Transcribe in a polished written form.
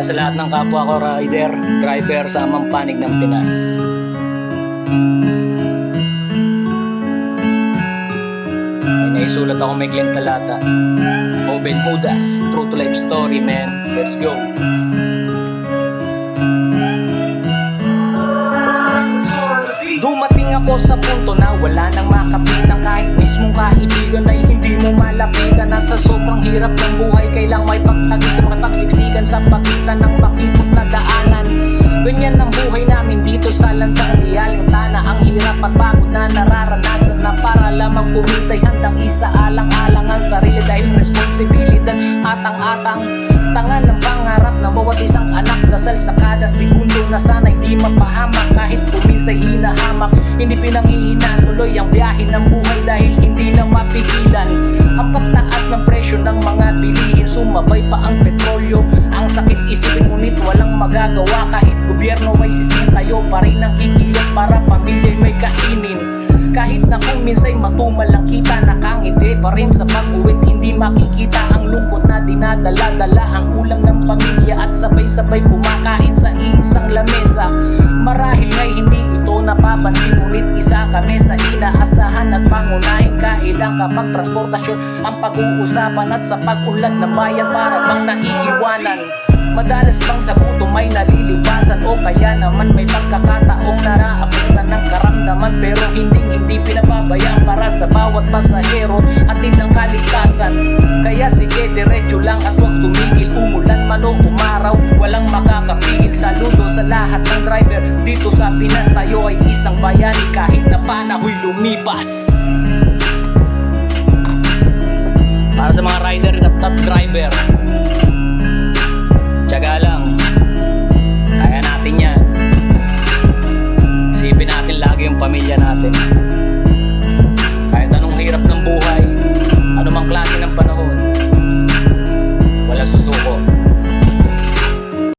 Para sa lahat ng kapwa ko rider, driver sa amang panig ng Pinas. May naisulat ako may kleng talata. Oben Judas, true to life story, man. Let's go. Dumating ako sa punto na wala nang makapitan. Kahit mismong kaibigan ay hindi mo malapitan. Nasa sobrang hirap ng buhay, kailang may pagtagi sa mga pagsiksikan sa pagitan ng makipot na daanan. Ganyan ang buhay namin dito sa lansang lialing tana. Ang hirap at pagod na nararanasan na para lamang kumitay handang isaalang-alangan sarili dahil responsibilidad atang-atang. Tangan ng pangarap ng bawat isang anak. Dasal sa kada segundo na sana'y di mapahamak. Kahit kuminsa'y hinahamak, hindi pinanghihinaan tuloy ang biyahe ng buhay dahil hindi na mapigilan. Ang pagtaas ng presyo ng mga bilihin, sumabay pa ang petrolyo. Ang sakit isipin ngunit walang magagawa. Kahit gobyerno may sistema, tayo pa rin ang kikilos para pamilya'y may kainin. Kahit na kung minsa'y matumal ang kita, nakangiti pa rin sa pag-uwit. Hindi makikita ang lungkot na dinadala-dala ang kulang ng pamilya at sabay-sabay kumakain sa isang lamesa. Marahil nga'y hindi ito napapansin, ngunit isa kami sa inaasahan at pangunahin. Kailang kapag transportasyon ang pag-uusapan at sa pag-unlad ng bayan para bang naiiwanan. Madalas bang sa gutom may nalilipasan o kaya naman may pagkakataong naraabutan ng karamdaman, pero hindi pinababayaan para sa bawat pasahero atid ng kaligtasan. Kaya sige diretso lang at huwag tumigil, umulan man o umaraw, walang makakapigil. Saludo sa lahat ng driver dito sa Pinas, tayo ay isang bayani kahit na panahon'y lumipas. Para sa mga rider at driver, tiyaga lang, kaya natin yan. Isipin natin lagi yung pamilya natin.